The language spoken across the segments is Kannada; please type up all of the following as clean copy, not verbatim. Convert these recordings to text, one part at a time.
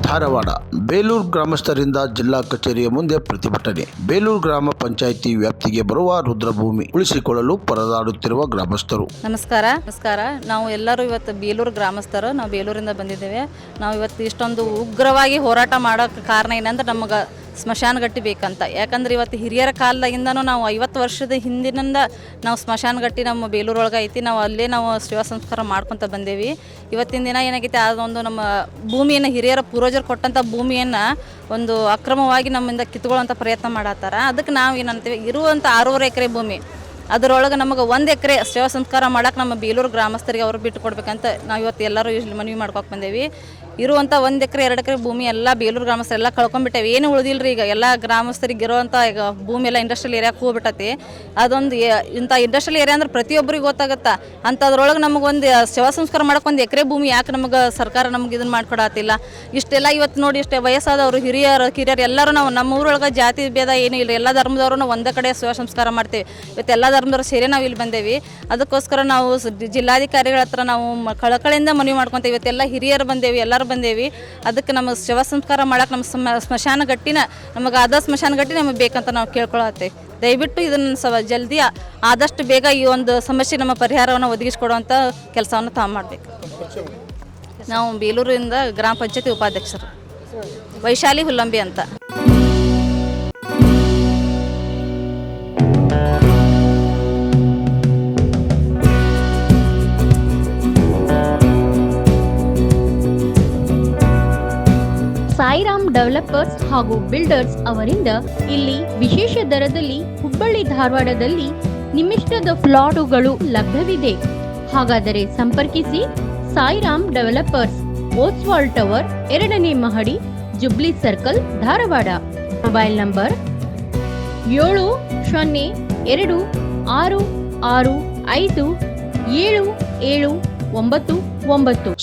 ಧಾರವಾಡ ಬೇಲೂರು ಗ್ರಾಮಸ್ಥರಿಂದ ಜಿಲ್ಲಾ ಕಚೇರಿಯ ಮುಂದೆ ಪ್ರತಿಭಟನೆ. ಬೇಲೂರು ಗ್ರಾಮ ಪಂಚಾಯಿತಿ ವ್ಯಾಪ್ತಿಗೆ ಬರುವ ರುದ್ರಭೂಮಿ ಉಳಿಸಿಕೊಳ್ಳಲು ಪರದಾಡುತ್ತಿರುವ ಗ್ರಾಮಸ್ಥರು. ನಮಸ್ಕಾರ. ನಾವು ಎಲ್ಲರೂ ಇವತ್ತು ಬೇಲೂರು ಗ್ರಾಮಸ್ಥರು. ನಾವು ಬೇಲೂರಿಂದ ಬಂದಿದ್ದೇವೆ. ನಾವು ಇವತ್ತು ಇಷ್ಟೊಂದು ಉಗ್ರವಾಗಿ ಹೋರಾಟ ಮಾಡೋಕ್ಕೆ ಕಾರಣ ಏನಂದ್ರೆ ನಮಗೆ ಸ್ಮಶಾನ ಗಟ್ಟಿ ಬೇಕಂತ. ಯಾಕಂದ್ರೆ ಇವತ್ತು ಹಿರಿಯರ ಕಾಲದಾಗಿಂದನೂ ನಾವು 50 ವರ್ಷದ ಹಿಂದಿನಿಂದ ನಾವು ಸ್ಮಶಾನ ಗಟ್ಟಿ ನಮ್ಮ ಬೇಲೂರೊಳಗೆ ಐತಿ. ನಾವು ಅಲ್ಲೇ ನಾವು ಶಿವ ಸಂಸ್ಕಾರ ಮಾಡ್ಕೊತ ಬಂದೇವಿ. ಇವತ್ತಿನ ದಿನ ಏನಾಗೈತೆ, ಅದೊಂದು ನಮ್ಮ ಭೂಮಿಯನ್ನು ಹಿರಿಯರ ಪೂರ್ವಜರು ಕೊಟ್ಟಂಥ ಭೂಮಿಯನ್ನು ಒಂದು ಅಕ್ರಮವಾಗಿ ನಮ್ಮಿಂದ ಕಿತ್ಕೊಳ್ಳೋಂಥ ಪ್ರಯತ್ನ ಮಾಡತ್ತಾರ. ಅದಕ್ಕೆ ನಾವು ಏನಂತೀವಿ, ಇರುವಂಥ 6.5 ಎಕರೆ ಭೂಮಿ ಅದರೊಳಗೆ ನಮಗೆ 1 ಎಕರೆ ಶಿವ ಸಂಸ್ಕಾರ ಮಾಡೋಕೆ ನಮ್ಮ ಬೇಲೂರು ಗ್ರಾಮಸ್ಥರಿಗೆ ಅವರು ಬಿಟ್ಟು ಕೊಡ್ಬೇಕಂತ ನಾವು ಇವತ್ತು ಎಲ್ಲರೂ ಇಲ್ಲಿ ಮನವಿ ಮಾಡ್ಕೊಕ್ ಬಂದೇವಿ. ಇರುವಂಥ 1 ಎಕರೆ 2 ಎಕರೆ ಭೂಮಿ ಎಲ್ಲ ಬೇಲೂರು ಗ್ರಾಮಸ್ಥರು ಎಲ್ಲ ಕಳ್ಕೊಂಡ್ಬಿಟ್ಟೇವೆ. ಏನು ಉಳಿದಿಲ್ಲರಿ. ಈಗ ಎಲ್ಲ ಗ್ರಾಮಸ್ಥರಿಗೆ ಇರುವಂಥ ಈಗ ಭೂಮಿ ಎಲ್ಲ ಇಂಡಸ್ಟ್ರಿಯಲ್ ಏರಿಯಾಕ್ಕೆ ಹೋಗ್ಬಿಟ್ಟತಿ. ಅದೊಂದು ಇಂಥ ಇಂಡಸ್ಟ್ರಿಯಲ್ ಏರಿಯಾ ಅಂದ್ರೆ ಪ್ರತಿಯೊಬ್ಬರಿಗೆ ಗೊತ್ತಾಗುತ್ತೆ. ಅಂಥದ್ರೊಳಗೆ ನಮಗೊಂದು ಶಿವ ಸಂಸ್ಕಾರ ಮಾಡೋಕೆ 1 ಎಕರೆ ಭೂಮಿ ಯಾಕೆ ನಮಗೆ ಸರ್ಕಾರ ನಮ್ಗೆ ಇದನ್ನು ಮಾಡ್ಕೊಡತ್ತಿಲ್ಲ? ಇಷ್ಟೆಲ್ಲ ಇವತ್ತು ನೋಡಿ, ಇಷ್ಟೇ ವಯಸ್ಸಾದವರು ಹಿರಿಯರು ಎಲ್ಲರೂ ನಾವು ನಮ್ಮ ಊರೊಳಗೆ ಜಾತಿ ಭೇದ ಏನೂ ಇಲ್ಲ. ಎಲ್ಲ ಧರ್ಮದವರು ಒಂದೇ ಕಡೆ ಶಿವ ಸಂಸ್ಕಾರ ಮಾಡ್ತೀವಿ. ಇವತ್ತು ಎಲ್ಲ ಧರ್ಮದವರು ಸೇರಿ ನಾವು ಇಲ್ಲಿ ಬಂದೇವಿ. ಅದಕ್ಕೋಸ್ಕರ ನಾವು ಜಿಲ್ಲಾಧಿಕಾರಿಗಳ ಹತ್ರ ನಾವು ಕಳಕಳಿಯಿಂದ ಮನವಿ ಮಾಡ್ಕೊತೀವಿ. ಇವತ್ತೆಲ್ಲ ಹಿರಿಯರು ಬಂದೇವಿ, ಎಲ್ಲರೂ ಬಂದೇವಿ. ಅದಕ್ಕೆ ನಮಗೆ ಶಿವ ಸಂಸ್ಕಾರ ಮಾಡೋಕೆ ನಮ್ಮ ಸ್ಮಶಾನ ಗಟ್ಟಿನ ನಮಗೆ ಸ್ಮಶಾನ ಗಟ್ಟಿ ನಮಗೆ ಬೇಕಂತ ನಾವು ಕೇಳ್ಕೊಳತ್ತೇವೆ. ದಯವಿಟ್ಟು ಇದನ್ನು ಜಲ್ದಿ ಆದಷ್ಟು ಬೇಗ ಈ ಒಂದು ಸಮಸ್ಯೆ ನಮ್ಮ ಪರಿಹಾರವನ್ನು ಒದಗಿಸಿಕೊಡುವಂಥ ಕೆಲಸವನ್ನು ತಾವು ಮಾಡಬೇಕು. ನಾವು ಬೇಲೂರಿಂದ ಗ್ರಾಮ ಪಂಚಾಯತಿ ಉಪಾಧ್ಯಕ್ಷರು ವೈಶಾಲಿ ಹುಲ್ಲಂಬಿ ಅಂತ. ಸಾಯಿರಾಮ್ ಡೆವಲಪರ್ಸ್ ಹಾಗೂ ಬಿಲ್ಡರ್ಸ್ ಅವರಿಂದ ಇಲ್ಲಿ ವಿಶೇಷ ದರದಲ್ಲಿ ಹುಬ್ಬಳ್ಳಿ ಧಾರವಾಡದಲ್ಲಿ ನಿಮ್ಮಿಷ್ಟದ ಫ್ಲಾಟುಗಳು ಲಭ್ಯವಿದೆ. ಹಾಗಾದರೆ ಸಂಪರ್ಕಿಸಿ ಸಾಯಿರಾಮ್ ಡೆವಲಪರ್ಸ್, ಓಸ್ವಾಲ್ ಟವರ್, 2ನೇ ಮಹಡಿ, jubilee circle, Dharwad. Mobile number 7026657799.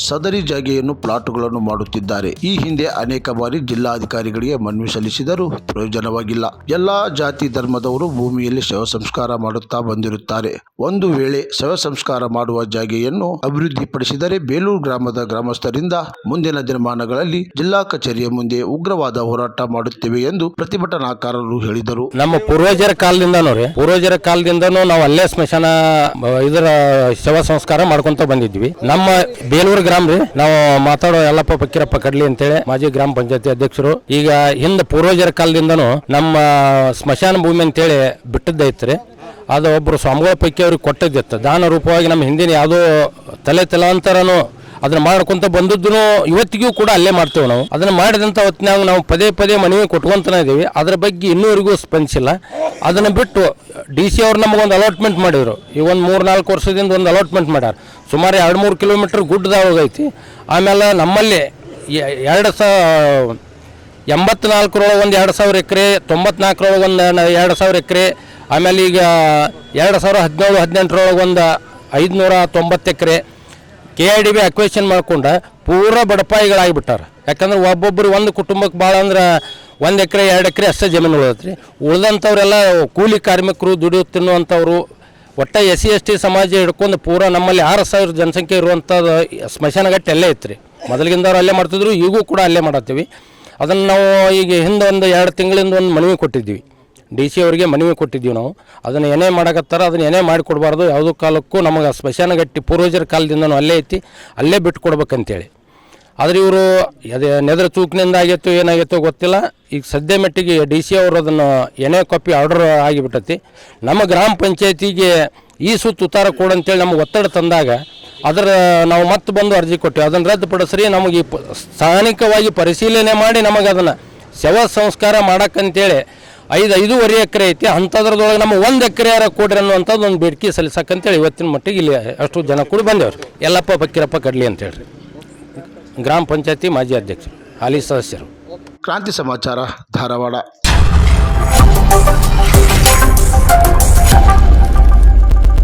ಸದರಿ ಜಾಗೆಯನ್ನು ಪ್ಲಾಟುಗಳನ್ನು ಮಾಡುತ್ತಿದ್ದಾರೆ. ಈ ಹಿಂದೆ ಅನೇಕ ಬಾರಿ ಜಿಲ್ಲಾಧಿಕಾರಿಗಳಿಗೆ ಮನವಿ ಸಲ್ಲಿಸಿದರೂ ಪ್ರಯೋಜನವಾಗಿಲ್ಲ. ಎಲ್ಲಾ ಜಾತಿ ಧರ್ಮದವರು ಭೂಮಿಯಲ್ಲಿ ಶವ ಸಂಸ್ಕಾರ ಮಾಡುತ್ತಾ ಬಂದಿರುತ್ತಾರೆ. ಒಂದು ವೇಳೆ ಶವ ಸಂಸ್ಕಾರ ಮಾಡುವ ಜಾಗೆಯನ್ನು ಅಭಿವೃದ್ಧಿಪಡಿಸಿದರೆ ಬೇಲೂರು ಗ್ರಾಮದ ಗ್ರಾಮಸ್ಥರಿಂದ ಮುಂದಿನ ದಿನಮಾನಗಳಲ್ಲಿ ಜಿಲ್ಲಾ ಕಚೇರಿಯ ಮುಂದೆ ಉಗ್ರವಾದ ಹೋರಾಟ ಮಾಡುತ್ತೇವೆ ಎಂದು ಪ್ರತಿಭಟನಾಕಾರರು ಹೇಳಿದರು. ನಮ್ಮ ಪೂರ್ವಜರ ಕಾಲದಿಂದನೂ ನಾವು ಅಲ್ಲೇ ಸ್ಮಶಾನ ಇದರ ಶವ ಸಂಸ್ಕಾರ ಮಾಡ್ಕೊಂತ ಬಂದಿದ್ವಿ. ನಮ್ಮ ಬೇಲೂರು ಗ್ರಾಮ ರೀ. ನಾವು ಮಾತಾಡೋ ಯಲ್ಲಪ್ಪ ಫಕೀರಪ್ಪ ಕಡ್ಲಿ ಅಂತೇಳಿ ಮಾಜಿ ಗ್ರಾಮ ಪಂಚಾಯತಿ ಅಧ್ಯಕ್ಷರು. ಈಗ ಹಿಂದೆ ಪೂರ್ವಜರ ಕಾಲದಿಂದನೂ ನಮ್ಮ ಸ್ಮಶಾನ ಭೂಮಿ ಅಂತೇಳಿ ಬಿಟ್ಟದ್ದೈತ್ರಿ. ಅದು ಒಬ್ಬರು ಸ್ವಾಮಿಗಳ ಪೈಕಿ ಅವ್ರಿಗೆ ಕೊಟ್ಟದ್ದಿತ್ತು ದಾನ ರೂಪವಾಗಿ. ನಮ್ಮ ಹಿಂದಿನ ಯಾವುದೋ ತಲಾಂತರನು ಅದನ್ನ ಮಾಡ್ಕೊಂತ ಬಂದದ್ದು ಇವತ್ತಿಗೂ ಕೂಡ ಅಲ್ಲೇ ಮಾಡ್ತೇವೆ ನಾವು. ಅದನ್ನ ಮಾಡಿದಂಥ ಹೊತ್ತಿನಾಗ ನಾವು ಪದೇ ಮನವಿ ಕೊಟ್ಕೊಂತಾನೆ ಇದ್ದೀವಿ. ಅದ್ರ ಬಗ್ಗೆ ಇನ್ನೂವರೆಗೂ ಸ್ಪಂದಿಸಿಲ್ಲ. ಅದನ್ನ ಬಿಟ್ಟು DC ಅವ್ರು ನಮಗೊಂದು ಅಲಾಟ್ಮೆಂಟ್ ಮಾಡಿದ್ರು. ಈ ಒಂದು 3-4 ವರ್ಷದಿಂದ ಒಂದು ಅಲಾಟ್ಮೆಂಟ್ ಮಾಡ್ಯಾರ. ಸುಮಾರು 2-3 ಕಿಲೋಮೀಟರ್ ಗುಡ್ಡದಾಗೈತಿ. ಆಮೇಲೆ ನಮ್ಮಲ್ಲಿ 2084 ಒಂದು 2000 ಎಕರೆ, 94 ಒಂದು 2000 ಎಕರೆ, ಆಮೇಲೆ ಈಗ 2017-18 ಒಂದು 590 ಎಕರೆ KIDB ಅಕ್ವೇಷನ್ ಮಾಡ್ಕೊಂಡು ಪೂರಾ ಬಡಪಾಯಿಗಳಾಗಿಬಿಟ್ಟಾರ. ಯಾಕಂದ್ರೆ ಒಬ್ಬೊಬ್ಬರು ಒಂದು ಕುಟುಂಬಕ್ಕೆ ಭಾಳ ಅಂದ್ರೆ 1 ಎಕರೆ 2 ಎಕರೆ ಅಷ್ಟೇ ಜಮೀನು ಉಳಿದತ್ರಿ. ಉಳಿದಂಥವ್ರೆಲ್ಲ ಕೂಲಿ ಕಾರ್ಮಿಕರು, ದುಡಿಯೋ ತಿನ್ನುವಂಥವ್ರು, ಒಟ್ಟ SC/ST ಸಮಾಜ ಹಿಡ್ಕೊಂಡು ಪೂರಾ ನಮ್ಮಲ್ಲಿ 6000 ಜನಸಂಖ್ಯೆ ಇರುವಂಥದ್ದು ಸ್ಮಶಾನಗಟ್ಟೆ ಅಲ್ಲೇ ಇತ್ತು ರೀ. ಮೊದಲಿಗಿಂದವ್ರು ಅಲ್ಲೇ ಮಾಡ್ತಿದ್ರು, ಈಗೂ ಕೂಡ ಅಲ್ಲೇ ಮಾಡತ್ತೀವಿ. ಅದನ್ನು ನಾವು ಈಗ ಹಿಂದೆ ಒಂದು 2 ತಿಂಗಳಿಂದ ಒಂದು ಮನವಿ ಕೊಟ್ಟಿದ್ದೀವಿ. DC ಅವರಿಗೆ ಮನವಿ ಕೊಟ್ಟಿದ್ದೀವಿ ನಾವು. ಅದನ್ನು ಏನೇ ಮಾಡಕತ್ತಾರ ಅದನ್ನು ಏನೇ ಮಾಡಿಕೊಡ್ಬಾರ್ದು. ಯಾವುದೋ ಕಾಲಕ್ಕೂ ನಮಗೆ ಸ್ಮಶಾನಗಟ್ಟಿ ಪೂರ್ವಜರ ಕಾಲದಿಂದನೂ ಅಲ್ಲೇ ಐತಿ, ಅಲ್ಲೇ ಬಿಟ್ಟು ಕೊಡ್ಬೇಕಂತೇಳಿ. ಆದರೆ ಇವರು ಅದೇ ನೆದರ ಚೂಕಿನಿಂದ ಆಗೈತೋ ಏನಾಗೈತೋ ಗೊತ್ತಿಲ್ಲ. ಈಗ ಸದ್ಯ ಮಟ್ಟಿಗೆ DC ಅವರು ಅದನ್ನು ಏನೇ ಕಾಪಿ ಆರ್ಡರ್ ಆಗಿಬಿಟ್ಟತಿ. ನಮ್ಮ ಗ್ರಾಮ ಪಂಚಾಯತಿಗೆ ಈ ಸುತ್ತು ಉತ್ತಾರ ಕೊಡಂತೇಳಿ ನಮಗೆ ಒತ್ತಡ ತಂದಾಗ ಅದರ ನಾವು ಮತ್ತೆ ಬಂದು ಅರ್ಜಿ ಕೊಟ್ಟಿವಿ. ಅದನ್ನು ರದ್ದುಪಡಿಸ್ರಿ, ನಮಗೆ ಸ್ಥಾನಿಕವಾಗಿ ಪರಿಶೀಲನೆ ಮಾಡಿ ನಮಗೆ ಅದನ್ನು ಶವ ಸಂಸ್ಕಾರ ಮಾಡೋಕ್ಕಂತೇಳಿ 5.5 ಎಕರೆ ಐತಿ. ಅಂಥದ್ರದೊಳಗೆ ನಮ್ಮ 1 ಎಕರೆ ಕೊಡ್ರಿ ಅನ್ನುವಂಥದ್ದು ಒಂದು ಬೇಡಿಕೆ ಸಲ್ಲಿಸಕ್ಕಂತೇಳಿ ಇವತ್ತಿನ ಮಟ್ಟಿಗೆ ಇಲ್ಲಿ ಅಷ್ಟು ಜನ ಕೂಡ ಬಂದೇವ್ರಿ. ಯಲ್ಲಪ್ಪ ಬಕ್ಕೀರಪ್ಪ ಕಡ್ಲಿ ಅಂತ ಹೇಳ್ರಿ, ಗ್ರಾಮ ಪಂಚಾಯತಿ ಮಾಜಿ ಅಧ್ಯಕ್ಷರು, ಹಾಲಿ ಸದಸ್ಯರು. ಕ್ರಾಂತಿ ಸಮಾಚಾರ, ಧಾರವಾಡ.